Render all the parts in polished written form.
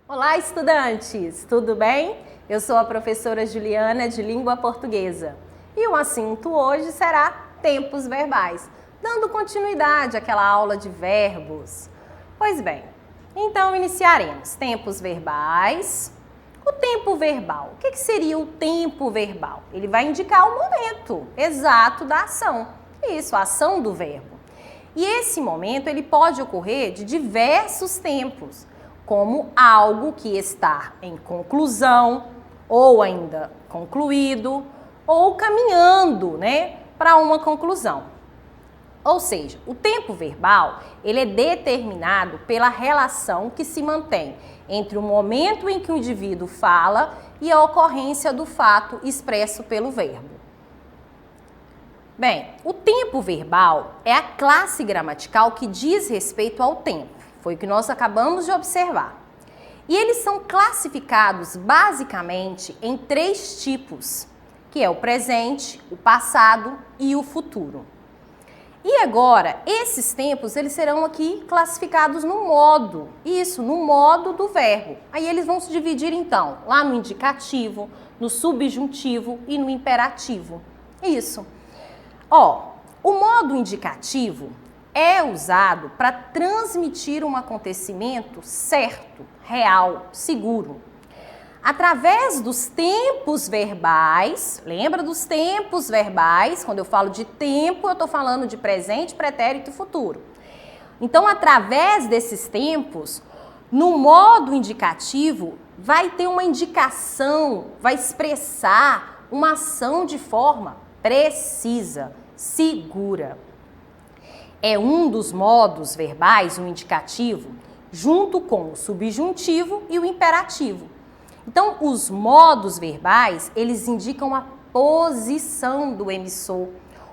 Olá, estudantes! Tudo bem? Eu sou a professora Juliana de Língua Portuguesa e o assunto hoje será tempos verbais, dando continuidade àquela aula de verbos. Pois bem, então iniciaremos tempos verbais. O tempo verbal, o que seria o tempo verbal? Ele vai indicar o momento exato da ação, isso, a ação do verbo. E esse momento ele pode ocorrer de diversos tempos, como algo que está em conclusão, ou ainda concluído, ou caminhando, para uma conclusão. Ou seja, o tempo verbal, ele é determinado pela relação que se mantém entre o momento em que o indivíduo fala e a ocorrência do fato expresso pelo verbo. Bem, o tempo verbal é a classe gramatical que diz respeito ao tempo. Foi o que nós acabamos de observar. E eles são classificados basicamente em 3 tipos, que é o presente, o passado e o futuro. E agora, esses tempos, eles serão aqui classificados no modo, no modo do verbo. Aí eles vão se dividir então, lá no indicativo, no subjuntivo e no imperativo. Isso. O modo indicativo é usado para transmitir um acontecimento certo, real, seguro. Através dos tempos verbais, lembra dos tempos verbais? Quando eu falo de tempo, eu estou falando de presente, pretérito e futuro. Então, através desses tempos, no modo indicativo, vai ter uma indicação, vai expressar uma ação de forma precisa, segura. É um dos modos verbais, o indicativo, junto com o subjuntivo e o imperativo. Então, os modos verbais, eles indicam a posição do emissor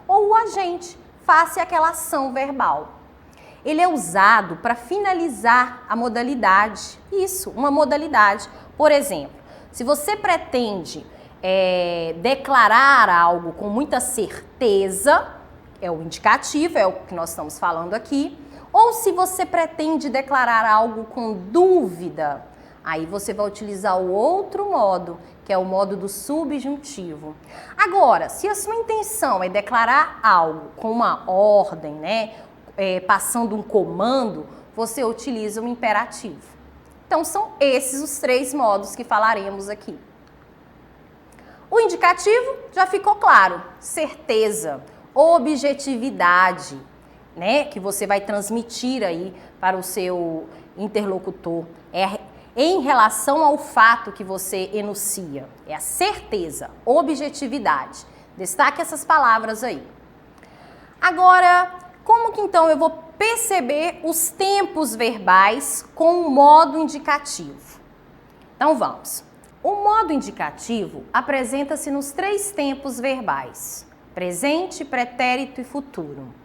ou o agente face àquela ação verbal. Ele é usado para finalizar a modalidade. Isso, uma modalidade. Por exemplo, se você pretende declarar algo com muita certeza, é o indicativo, é o que nós estamos falando aqui. Ou se você pretende declarar algo com dúvida, aí você vai utilizar o outro modo, que é o modo do subjuntivo. Agora, se a sua intenção é declarar algo com uma ordem, passando um comando, você utiliza o imperativo. Então, são esses os 3 modos que falaremos aqui. O indicativo já ficou claro, certeza, objetividade, que você vai transmitir aí para o seu interlocutor, em relação ao fato que você enuncia. É a certeza, objetividade. Destaque essas palavras aí. Agora, como que então eu vou perceber os tempos verbais com o modo indicativo? Então vamos. O modo indicativo apresenta-se nos 3 tempos verbais: presente, pretérito e futuro.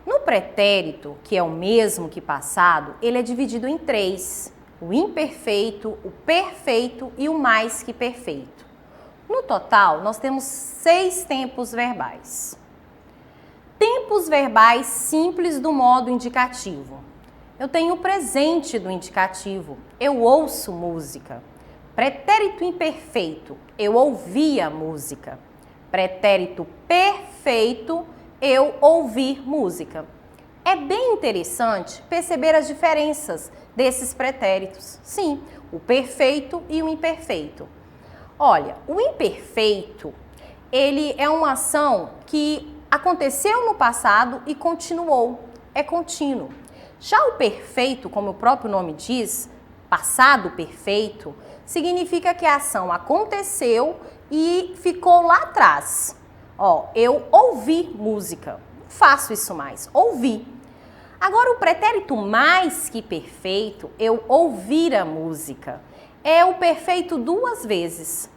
No pretérito, que é o mesmo que passado, ele é dividido em 3: o imperfeito, o perfeito e o mais que perfeito. No total, nós temos 6 tempos verbais. Tempos verbais simples do modo indicativo. Eu tenho o presente do indicativo, eu ouço música. Pretérito imperfeito, eu ouvi a música. Pretérito perfeito, eu ouvir música. É bem interessante perceber as diferenças desses pretéritos. Sim, o perfeito e o imperfeito. Olha, o imperfeito, ele é uma ação que aconteceu no passado e continuou, é contínuo. Já o perfeito, como o próprio nome diz, passado perfeito, significa que a ação aconteceu e ficou lá atrás. Eu ouvi música, não faço isso mais, ouvi. Agora o pretérito mais que perfeito, eu ouvir a música, é o perfeito 2 vezes.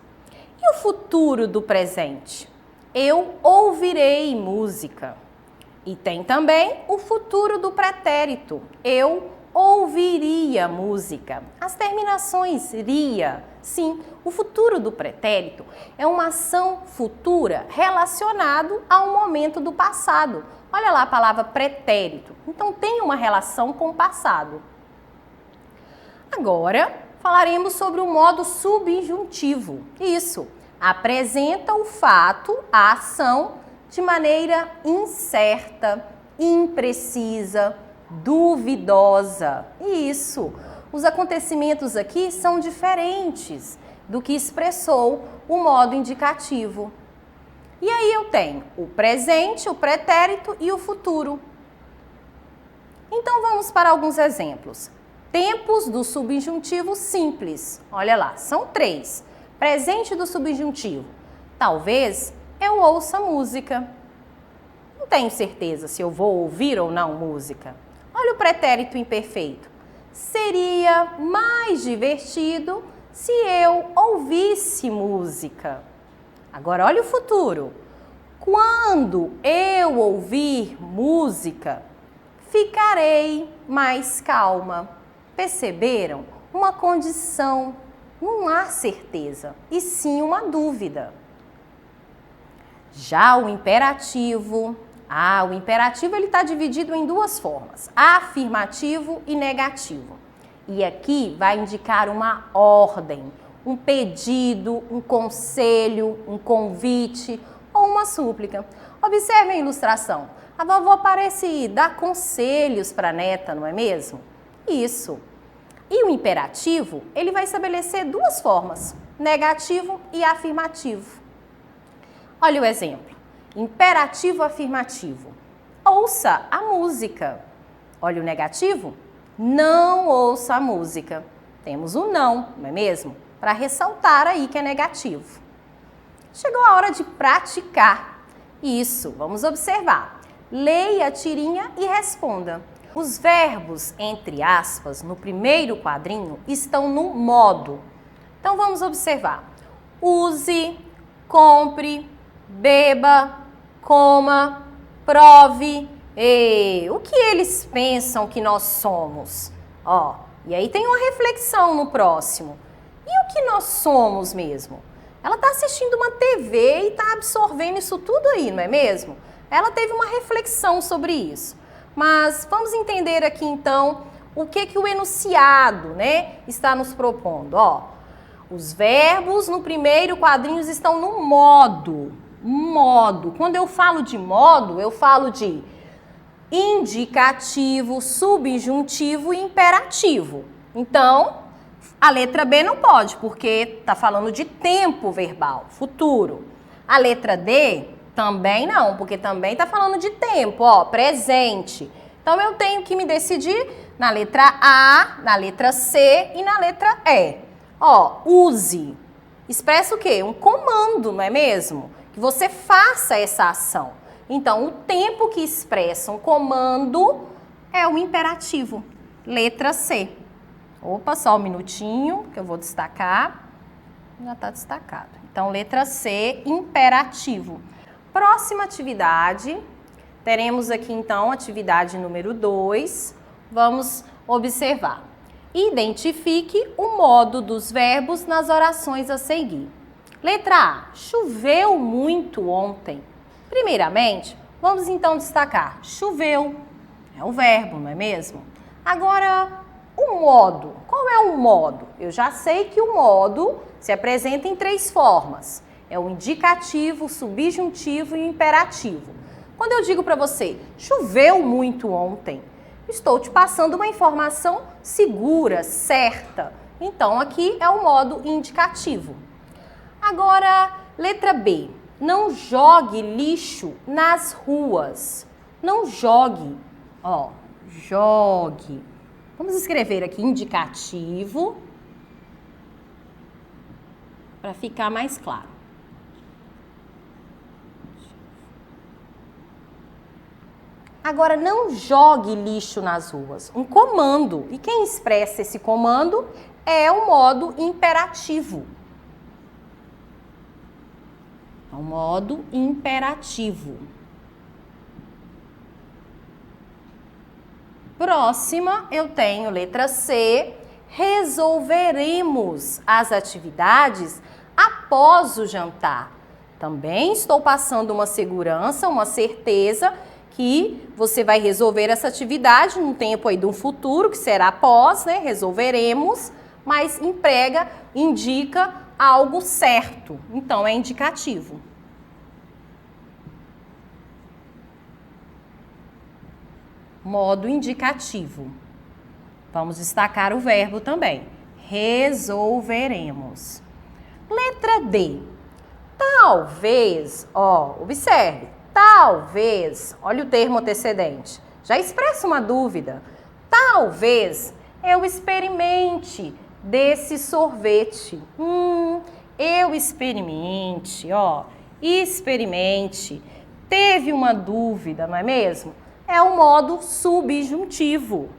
E o futuro do presente? Eu ouvirei música. E tem também o futuro do pretérito, eu ouviria música. As terminações iria, sim, o futuro do pretérito é uma ação futura relacionado ao momento do passado. Olha lá a palavra pretérito. Então tem uma relação com o passado. Agora, falaremos sobre o modo subjuntivo. Isso, apresenta o fato, a ação, de maneira incerta, imprecisa, duvidosa. Isso, os acontecimentos aqui são diferentes do que expressou o modo indicativo. E aí eu tenho o presente, o pretérito e o futuro. Então vamos para alguns exemplos. Tempos do subjuntivo simples. Olha lá, são 3. Presente do subjuntivo. Talvez eu ouça música. Não tenho certeza se eu vou ouvir ou não música. Olha o pretérito imperfeito. Seria mais divertido se eu ouvisse música. Agora olha o futuro. Quando eu ouvir música, ficarei mais calma. Perceberam? Uma condição, não há certeza, e sim uma dúvida. Já o imperativo, o imperativo ele está dividido em 2 formas, afirmativo e negativo. E aqui vai indicar uma ordem, um pedido, um conselho, um convite ou uma súplica. Observe a ilustração. A vovó parece dar conselhos para a neta, não é mesmo? Isso. E o imperativo, ele vai estabelecer 2 formas, negativo e afirmativo. Olha o exemplo. Imperativo afirmativo. Ouça a música. Olha o negativo. Não ouça a música. Temos o não, não é mesmo? Para ressaltar aí que é negativo. Chegou a hora de praticar. Isso, vamos observar. Leia a tirinha e responda. Os verbos, entre aspas, no primeiro quadrinho, estão no modo. Então, vamos observar. Use, compre, beba, coma, prove. O que eles pensam que nós somos? E aí tem uma reflexão no próximo. E o que nós somos mesmo? Ela está assistindo uma TV e está absorvendo isso tudo aí, não é mesmo? Ela teve uma reflexão sobre isso. Mas vamos entender aqui então o que o enunciado, né, está nos propondo. Os verbos no primeiro quadrinho estão no modo. Modo. Quando eu falo de modo, eu falo de indicativo, subjuntivo e imperativo. Então, a letra B não pode, porque está falando de tempo verbal, futuro. A letra D também não, porque também está falando de tempo, presente. Então, eu tenho que me decidir na letra A, na letra C e na letra E. Use. Expressa o quê? Um comando, não é mesmo? Que você faça essa ação. Então, o tempo que expressa um comando é o imperativo. Letra C. Opa, só um minutinho que eu vou destacar. Já está destacado. Então, letra C, imperativo. Próxima atividade, teremos aqui então atividade número 2. Vamos observar. Identifique o modo dos verbos nas orações a seguir. Letra A, choveu muito ontem. Primeiramente, vamos então destacar, choveu, é o verbo, não é mesmo? Agora, o modo, qual é o modo? Eu já sei que o modo se apresenta em 3 formas. É o indicativo, o subjuntivo e o imperativo. Quando eu digo para você, choveu muito ontem, estou te passando uma informação segura, certa. Então, aqui é o modo indicativo. Agora, letra B. Não jogue lixo nas ruas. Não jogue. Jogue. Vamos escrever aqui indicativo para ficar mais claro. Agora, não jogue lixo nas ruas. Um comando. E quem expressa esse comando é o modo imperativo. É o modo imperativo. Próxima, eu tenho letra C. Resolveremos as atividades após o jantar. Também estou passando uma segurança, uma certeza que você vai resolver essa atividade num tempo aí de um futuro, que será após, né? Resolveremos, mas emprega, indica algo certo. Então, é indicativo. Modo indicativo. Vamos destacar o verbo também. Resolveremos. Letra D. Talvez, observe, talvez, olha o termo antecedente, já expressa uma dúvida. Talvez eu experimente desse sorvete. Eu experimente, experimente. Teve uma dúvida, não é mesmo? É o modo subjuntivo.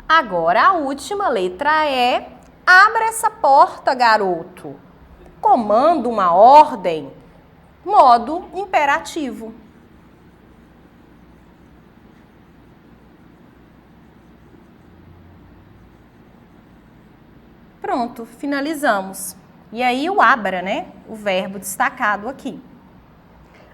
Agora a última letra é: abra essa porta, garoto. Comando, uma ordem, modo imperativo. Pronto, finalizamos. E aí o abra, né? O verbo destacado aqui.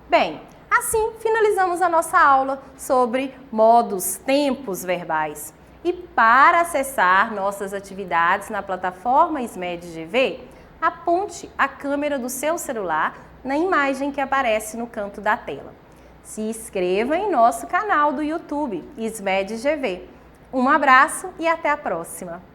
Bem, assim finalizamos a nossa aula sobre modos, tempos verbais. E para acessar nossas atividades na plataforma SMED-GV, aponte a câmera do seu celular na imagem que aparece no canto da tela. Se inscreva em nosso canal do YouTube SMED-GV. Um abraço e até a próxima!